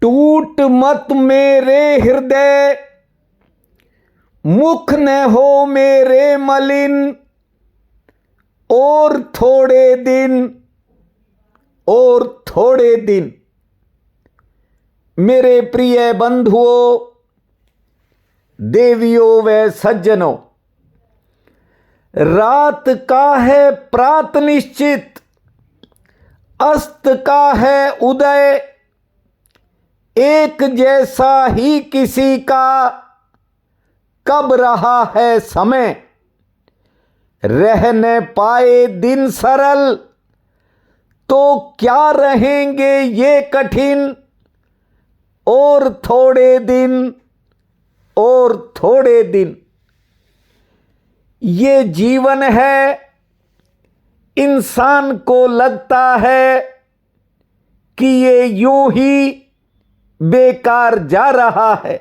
टूट मत मेरे हृदय, मुख न हो मेरे मलिन, और थोड़े दिन, और थोड़े दिन। मेरे प्रिय बंधुओं, देवियों व सज्जनों, रात का है प्रात निश्चित, अस्त का है उदय, एक जैसा ही किसी का कब रहा है समय। रह न पाए दिन सरल, तो क्या रहेंगे ये कठिन, और थोड़े दिन, और थोड़े दिन। ये जीवन है, इंसान को लगता है कि ये यूं ही बेकार जा रहा है,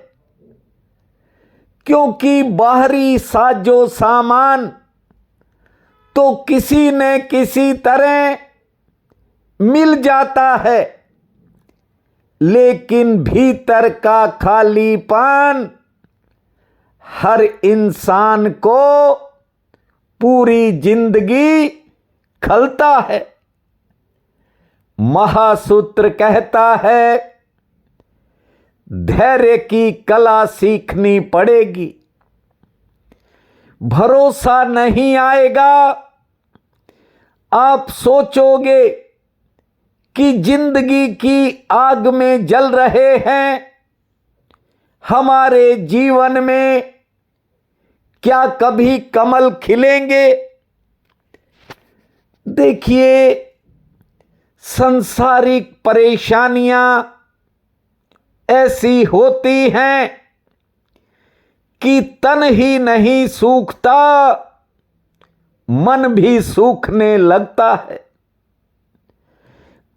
क्योंकि बाहरी साजो सामान तो किसी न किसी तरह मिल जाता है, लेकिन भीतर का खालीपन हर इंसान को पूरी जिंदगी खलता है। महासूत्र कहता है, धैर्य की कला सीखनी पड़ेगी। भरोसा नहीं आएगा, आप सोचोगे कि जिंदगी की आग में जल रहे हैं, हमारे जीवन में क्या कभी कमल खिलेंगे? देखिए, सांसारिक परेशानियां ऐसी होती हैं कि तन ही नहीं सूखता, मन भी सूखने लगता है।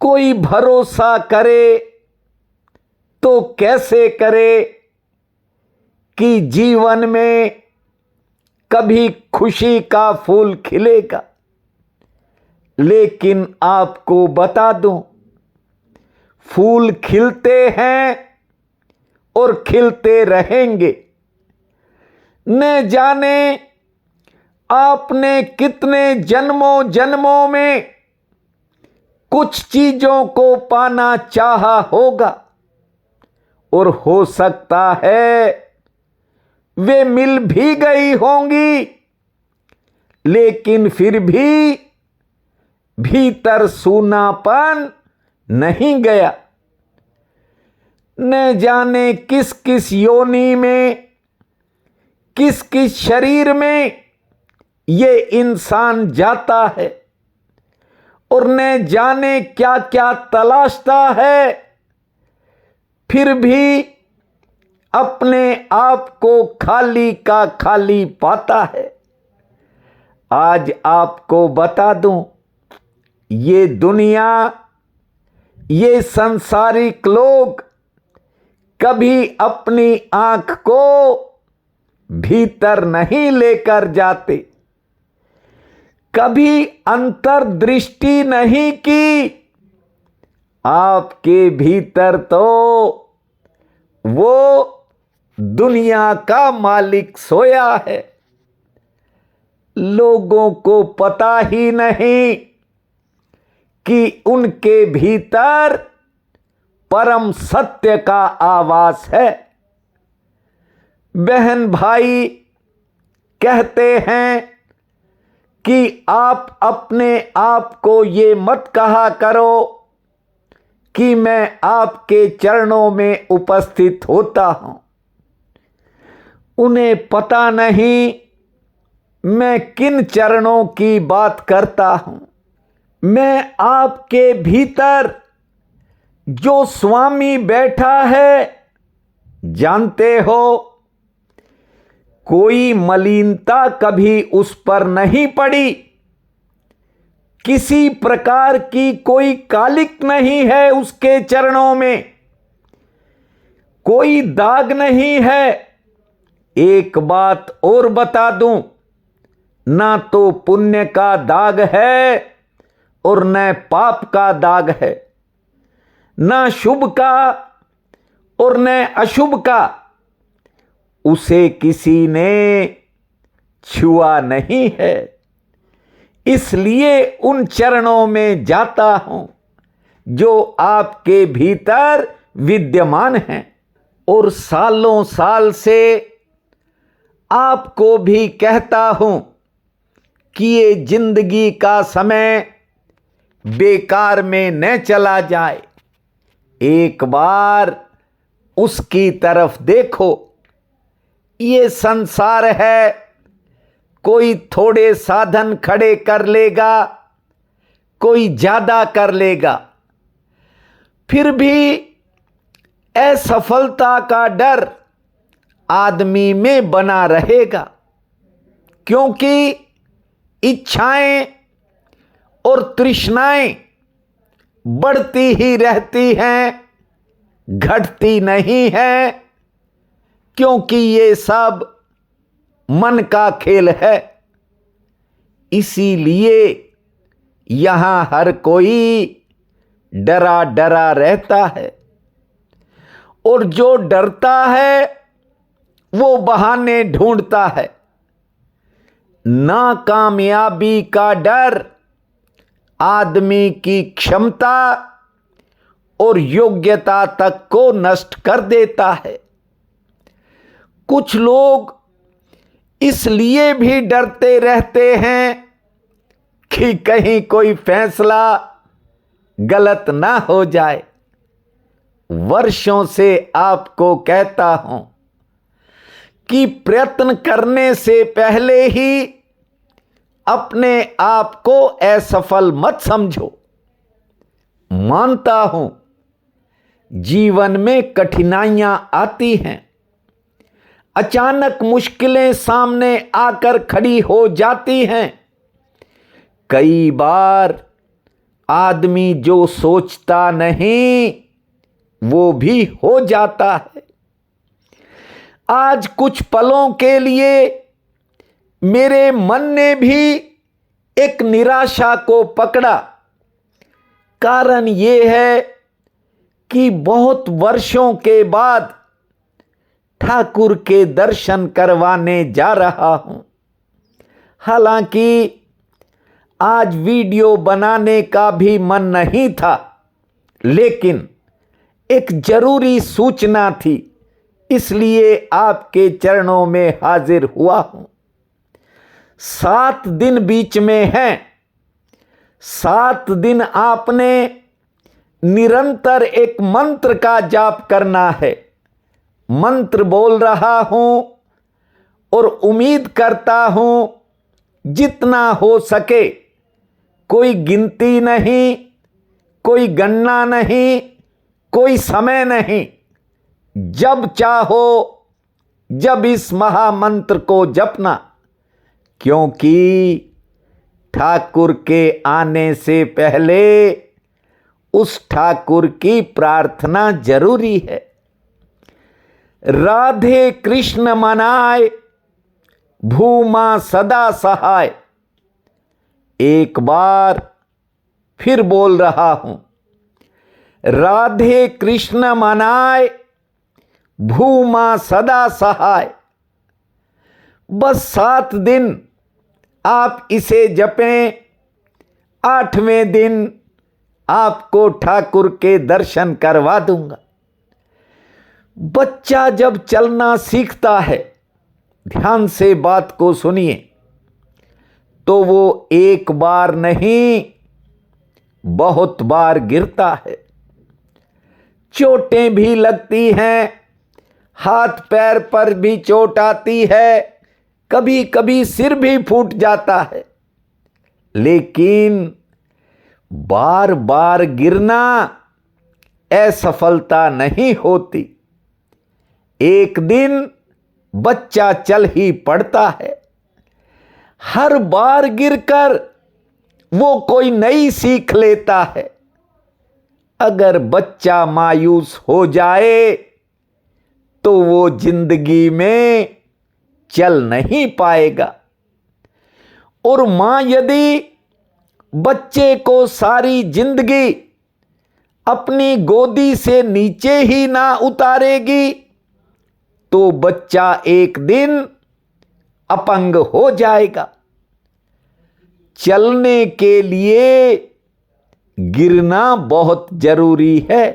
कोई भरोसा करे तो कैसे करे कि जीवन में कभी खुशी का फूल खिलेगा। लेकिन आपको बता दूं, फूल खिलते हैं और खिलते रहेंगे। न जाने आपने कितने जन्मों जन्मों में कुछ चीजों को पाना चाहा होगा, और हो सकता है वे मिल भी गई होंगी, लेकिन फिर भी भीतर सूनापन नहीं गया। न जाने किस किस योनि में, किस किस शरीर में ये इंसान जाता है, और न जाने क्या क्या तलाशता है, फिर भी अपने आप को खाली का खाली पाता है। आज आपको बता दूं, ये दुनिया, ये सांसारिक लोग कभी अपनी आंख को भीतर नहीं लेकर जाते, कभी अंतर्दृष्टि नहीं की। आपके भीतर तो वो दुनिया का मालिक सोया है। लोगों को पता ही नहीं कि उनके भीतर परम सत्य का आवास है। बहन भाई कहते हैं कि आप अपने आप को ये मत कहा करो कि मैं आपके चरणों में उपस्थित होता हूं। उन्हें पता नहीं मैं किन चरणों की बात करता हूं। मैं आपके भीतर जो स्वामी बैठा है, जानते हो, कोई मलिनता कभी उस पर नहीं पड़ी, किसी प्रकार की कोई कालिक नहीं है उसके चरणों में, कोई दाग नहीं है। एक बात और बता दूं, ना तो पुण्य का दाग है और न पाप का दाग है, ना शुभ का और न अशुभ का उसे किसी ने छुआ नहीं है। इसलिए उन चरणों में जाता हूं जो आपके भीतर विद्यमान हैं, और सालों साल से आपको भी कहता हूं कि ये जिंदगी का समय बेकार में न चला जाए। एक बार उसकी तरफ देखो। ये संसार है, कोई थोड़े साधन खड़े कर लेगा, कोई ज्यादा कर लेगा, फिर भी असफलता का डर आदमी में बना रहेगा, क्योंकि इच्छाएं और तृष्णाएं बढ़ती ही रहती हैं, घटती नहीं है, क्योंकि ये सब मन का खेल है। इसीलिए यहां हर कोई डरा डरा रहता है, और जो डरता है वो बहाने ढूंढता है। नाकामयाबी का डर आदमी की क्षमता और योग्यता तक को नष्ट कर देता है। कुछ लोग इसलिए भी डरते रहते हैं कि कहीं कोई फैसला गलत ना हो जाए। वर्षों से आपको कहता हूं कि प्रयत्न करने से पहले ही अपने आप को असफल मत समझो। मानता हूं जीवन में कठिनाइयां आती हैं, अचानक मुश्किलें सामने आकर खड़ी हो जाती हैं। कई बार आदमी जो सोचता नहीं वो भी हो जाता है। आज कुछ पलों के लिए मेरे मन ने भी एक निराशा को पकड़ा। कारण ये है कि बहुत वर्षों के बाद ठाकुर के दर्शन करवाने जा रहा हूं। हालांकि आज वीडियो बनाने का भी मन नहीं था, लेकिन एक जरूरी सूचना थी, इसलिए आपके चरणों में हाजिर हुआ हूं। 7 दिन बीच में हैं। 7 दिन आपने निरंतर एक मंत्र का जाप करना है। मंत्र बोल रहा हूं और उम्मीद करता हूं जितना हो सके, कोई गिनती नहीं, कोई गणना नहीं, कोई समय नहीं, जब चाहो जब इस महामंत्र को जपना, क्योंकि ठाकुर के आने से पहले उस ठाकुर की प्रार्थना जरूरी है। राधे कृष्ण मनाए, भूमा सदा सहाय। एक बार फिर बोल रहा हूं, राधे कृष्ण मनाए, भूमा सदा सहाय। बस 7 दिन आप इसे जपें। 8वें दिन आपको ठाकुर के दर्शन करवा दूंगा। बच्चा जब चलना सीखता है, ध्यान से बात को सुनिए, तो वो एक बार नहीं बहुत बार गिरता है। चोटें भी लगती हैं, हाथ पैर पर भी चोट आती है, कभी कभी सिर भी फूट जाता है। लेकिन बार बार गिरना असफलता नहीं होती। एक दिन बच्चा चल ही पड़ता है। हर बार गिरकर वो कोई नई सीख लेता है। अगर बच्चा मायूस हो जाए तो वो जिंदगी में चल नहीं पाएगा। और मां यदि बच्चे को सारी जिंदगी अपनी गोदी से नीचे ही ना उतारेगी तो बच्चा एक दिन अपंग हो जाएगा। चलने के लिए गिरना बहुत जरूरी है।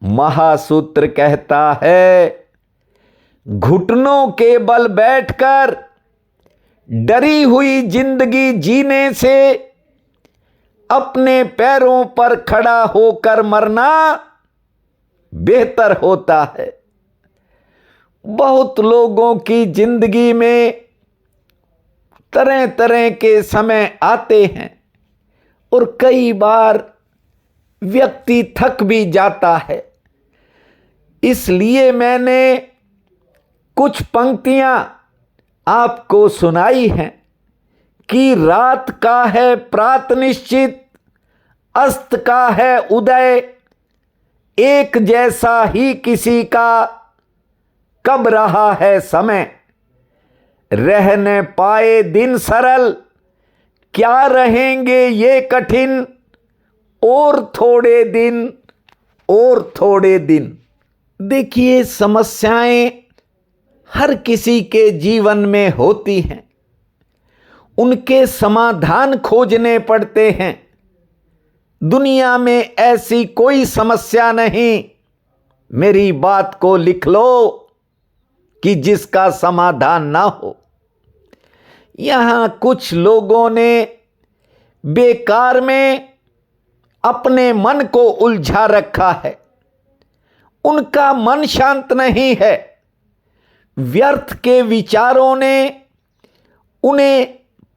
महासूत्र कहता है, घुटनों के बल बैठकर डरी हुई जिंदगी जीने से अपने पैरों पर खड़ा होकर मरना बेहतर होता है। बहुत लोगों की जिंदगी में तरह तरह के समय आते हैं और कई बार व्यक्ति थक भी जाता है। इसलिए मैंने कुछ पंक्तियां आपको सुनाई हैं कि रात का है प्रात निश्चित, अस्त का है उदय, एक जैसा ही किसी का कब रहा है समय। रह न पाए दिन सरल, क्या रहेंगे ये कठिन, और थोड़े दिन और थोड़े दिन। देखिए, समस्याएं हर किसी के जीवन में होती हैं, उनके समाधान खोजने पड़ते हैं। दुनिया में ऐसी कोई समस्या नहीं, मेरी बात को लिख लो, कि जिसका समाधान ना हो। यहां कुछ लोगों ने बेकार में अपने मन को उलझा रखा है। उनका मन शांत नहीं है। व्यर्थ के विचारों ने उन्हें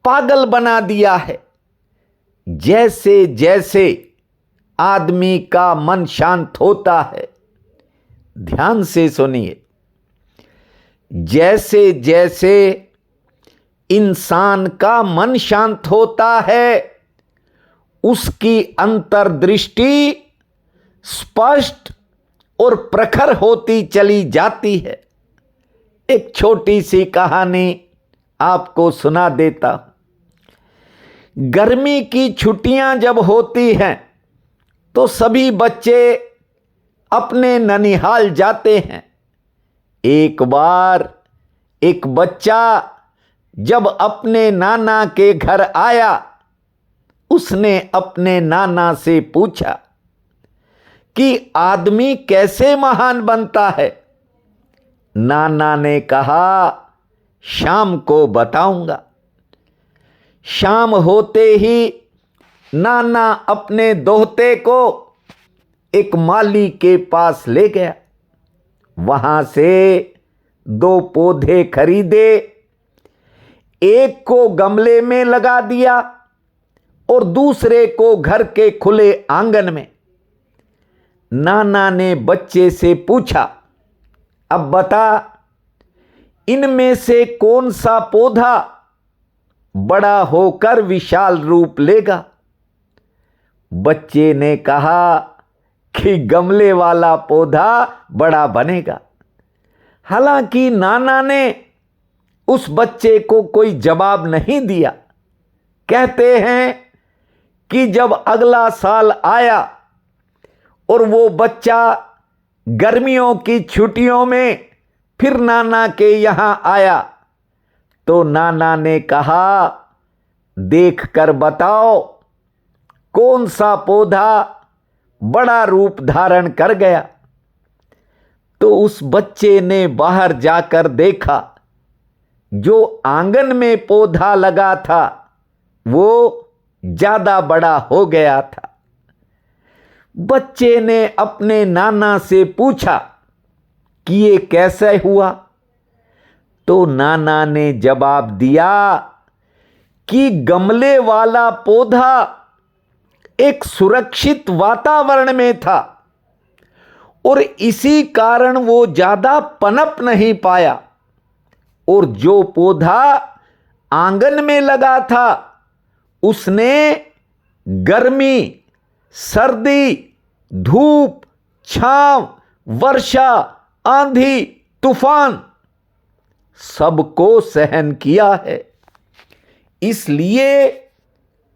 पागल बना दिया है। जैसे जैसे आदमी का मन शांत होता है, ध्यान से सुनिए, जैसे जैसे इंसान का मन शांत होता है, उसकी अंतर्दृष्टि स्पष्ट और प्रखर होती चली जाती है। एक छोटी सी कहानी आपको सुना देता हूं। गर्मी की छुट्टियां जब होती हैं तो सभी बच्चे अपने ननिहाल जाते हैं। एक बार एक बच्चा जब अपने नाना के घर आया, उसने अपने नाना से पूछा कि आदमी कैसे महान बनता है। नाना ने कहा, शाम को बताऊंगा। शाम होते ही नाना अपने दोहते को एक माली के पास ले गया। वहां से 2 पौधे खरीदे, एक को गमले में लगा दिया और दूसरे को घर के खुले आंगन में। नाना ने बच्चे से पूछा, अब बता, इनमें से कौन सा पौधा बड़ा होकर विशाल रूप लेगा? बच्चे ने कहा कि गमले वाला पौधा बड़ा बनेगा। हालांकि नाना ने उस बच्चे को कोई जवाब नहीं दिया। कहते हैं कि जब अगला साल आया और वो बच्चा गर्मियों की छुट्टियों में फिर नाना के यहां आया, तो नाना ने कहा, देख कर बताओ कौन सा पौधा बड़ा रूप धारण कर गया। तो उस बच्चे ने बाहर जाकर देखा, जो आंगन में पौधा लगा था वो ज्यादा बड़ा हो गया था। बच्चे ने अपने नाना से पूछा कि ये कैसे हुआ? तो नाना ने जवाब दिया कि गमले वाला पौधा एक सुरक्षित वातावरण में था और इसी कारण वो ज्यादा पनप नहीं पाया, और जो पौधा आंगन में लगा था उसने गर्मी, सर्दी, धूप, छांव, वर्षा, आंधी, तूफान सबको सहन किया है, इसलिए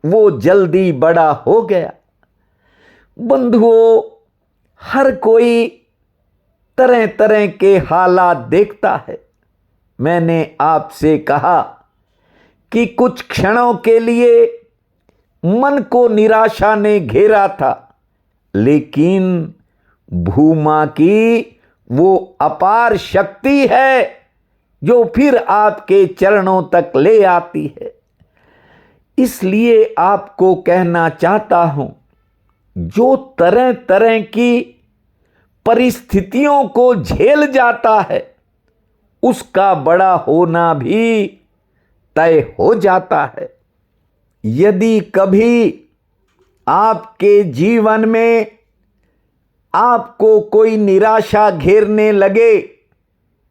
वो जल्दी बड़ा हो गया। बंधुओं, हर कोई तरह तरह के हालात देखता है। मैंने आपसे कहा कि कुछ क्षणों के लिए मन को निराशा ने घेरा था, लेकिन भूमा की वो अपार शक्ति है जो फिर आपके चरणों तक ले आती है। इसलिए आपको कहना चाहता हूं, जो तरह तरह की परिस्थितियों को झेल जाता है, उसका बड़ा होना भी तय हो जाता है। यदि कभी आपके जीवन में आपको कोई निराशा घेरने लगे,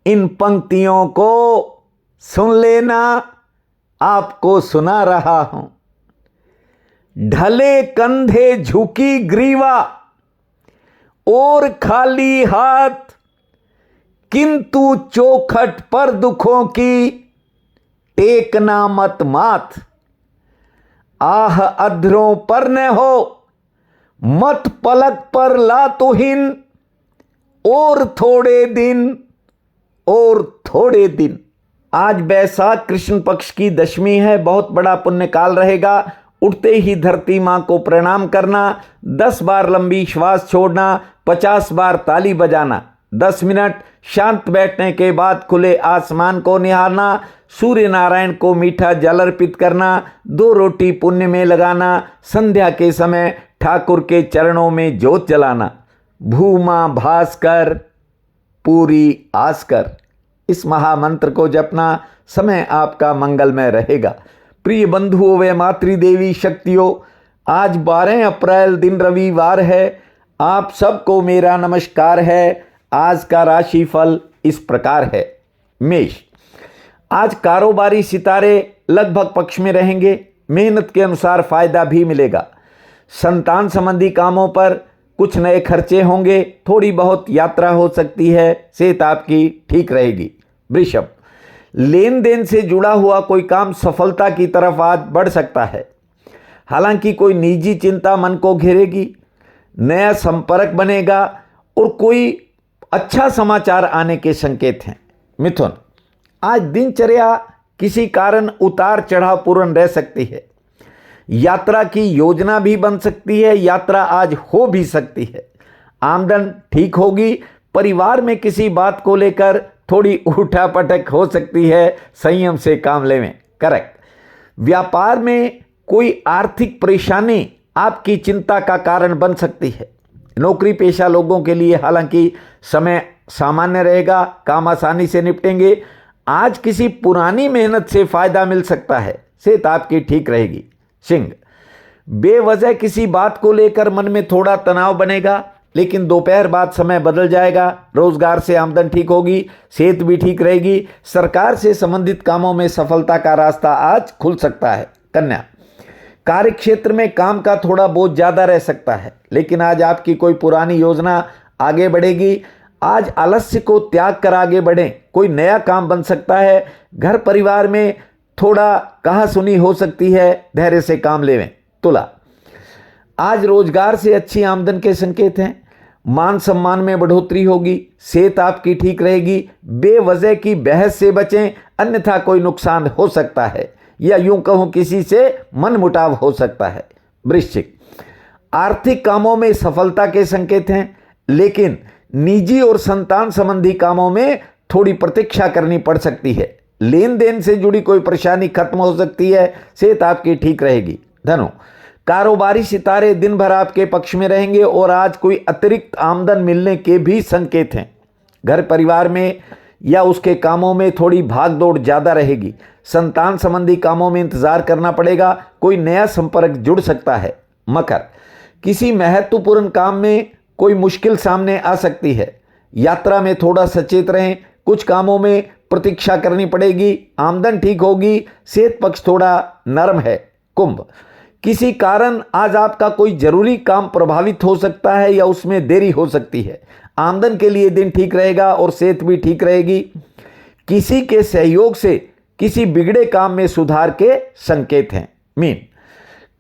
इन पंक्तियों को सुन लेना। आपको सुना रहा हूं। ढले कंधे झुकी ग्रीवा और खाली हाथ, किंतु चौखट पर दुखों की टेकना मत माथ। आह अधरों पर न हो, मत पलक पर ला तुहिन, और थोड़े दिन। आज बैसाख कृष्ण पक्ष की दशमी है। बहुत बड़ा पुण्य काल रहेगा। उठते ही धरती मां को प्रणाम करना, 10 बार लंबी श्वास छोड़ना, 50 बार ताली बजाना, 10 मिनट शांत बैठने के बाद खुले आसमान को निहारना, सूर्य नारायण को मीठा जल अर्पित करना, 2 रोटी पुण्य में लगाना, संध्या के समय ठाकुर के चरणों में ज्योत जलाना। भूमा भास्कर पूरी आस्कर, इस महामंत्र को जपना। समय आपका मंगलमय रहेगा। प्रिय बंधुओं व मातृदेवी शक्तियों, आज 12 अप्रैल दिन रविवार है। आप सबको मेरा नमस्कार है। आज का राशिफल इस प्रकार है। मेष, आज कारोबारी सितारे लगभग पक्ष में रहेंगे। मेहनत के अनुसार फायदा भी मिलेगा। संतान संबंधी कामों पर कुछ नए खर्चे होंगे। थोड़ी बहुत यात्रा हो सकती है। सेहत आपकी ठीक रहेगी। वृषभ, लेन देन से जुड़ा हुआ कोई काम सफलता की तरफ आज बढ़ सकता है। हालांकि कोई निजी चिंता मन को घेरेगी। नया संपर्क बनेगा और कोई अच्छा समाचार आने के संकेत हैं। मिथुन, आज दिनचर्या किसी कारण उतार चढ़ाव पूर्ण रह सकती है। यात्रा की योजना भी बन सकती है। यात्रा आज हो भी सकती है। आमदन ठीक होगी। परिवार में किसी बात को लेकर थोड़ी उठापटक हो सकती है। संयम से काम लें। करेक्ट। व्यापार में कोई आर्थिक परेशानी आपकी चिंता का कारण बन सकती है। नौकरी पेशा लोगों के लिए हालांकि समय सामान्य रहेगा। काम आसानी से निपटेंगे। आज किसी पुरानी मेहनत से फायदा मिल सकता है। सेहत आपकी ठीक रहेगी। सिंह, बेवजह किसी बात को लेकर मन में थोड़ा तनाव बनेगा, लेकिन दोपहर बाद समय बदल जाएगा। रोजगार से आमदन ठीक होगी। सेहत भी ठीक रहेगी। सरकार से संबंधित कामों में सफलता का रास्ता आज खुल सकता है। कन्या, कार्य क्षेत्र में काम का थोड़ा बोझ ज्यादा रह सकता है, लेकिन आज आपकी कोई पुरानी योजना आगे बढ़ेगी। आज आलस्य को त्याग कर आगे बढ़ें। कोई नया काम बन सकता है। घर परिवार में थोड़ा कहासुनी हो सकती है। धैर्य से काम लेवें। तुला, आज रोजगार से अच्छी आमदन के संकेत हैं। मान सम्मान में बढ़ोतरी होगी। सेहत आपकी ठीक रहेगी। बेवजह की बहस से बचें, अन्यथा कोई नुकसान हो सकता है, या यूं कहूं किसी से मनमुटाव हो सकता है। वृश्चिक, आर्थिक कामों में सफलता के संकेत हैं, लेकिन निजी और संतान संबंधी कामों में थोड़ी प्रतीक्षा करनी पड़ सकती है। लेन देन से जुड़ी कोई परेशानी खत्म हो सकती है। सेहत आपकी ठीक रहेगी। धनु, कारोबारी सितारे दिन भर आपके पक्ष में रहेंगे और आज कोई अतिरिक्त आमदन मिलने के भी संकेत हैं। घर परिवार में या उसके कामों में थोड़ी भाग दौड़ ज्यादा रहेगी। संतान संबंधी कामों में इंतजार करना पड़ेगा। कोई नया संपर्क जुड़ सकता है। मकर, किसी महत्वपूर्ण काम में कोई मुश्किल सामने आ सकती है। यात्रा में थोड़ा सचेत रहें। कुछ कामों में प्रतीक्षा करनी पड़ेगी। आमदन ठीक होगी। सेहत पक्ष थोड़ा नरम है। कुंभ, किसी कारण आज आपका कोई जरूरी काम प्रभावित हो सकता है या उसमें देरी हो सकती है। आमदन के लिए दिन ठीक रहेगा और सेहत भी ठीक रहेगी। किसी के सहयोग से किसी बिगड़े काम में सुधार के संकेत हैं। मीन,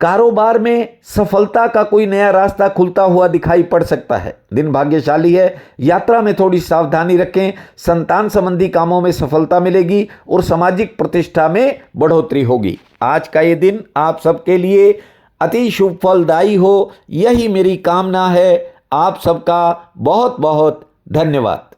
कारोबार में सफलता का कोई नया रास्ता खुलता हुआ दिखाई पड़ सकता है। दिन भाग्यशाली है। यात्रा में थोड़ी सावधानी रखें। संतान संबंधी कामों में सफलता मिलेगी और सामाजिक प्रतिष्ठा में बढ़ोतरी होगी। आज का ये दिन आप सबके लिए अति शुभ फलदायी हो, यही मेरी कामना है। आप सबका बहुत बहुत धन्यवाद।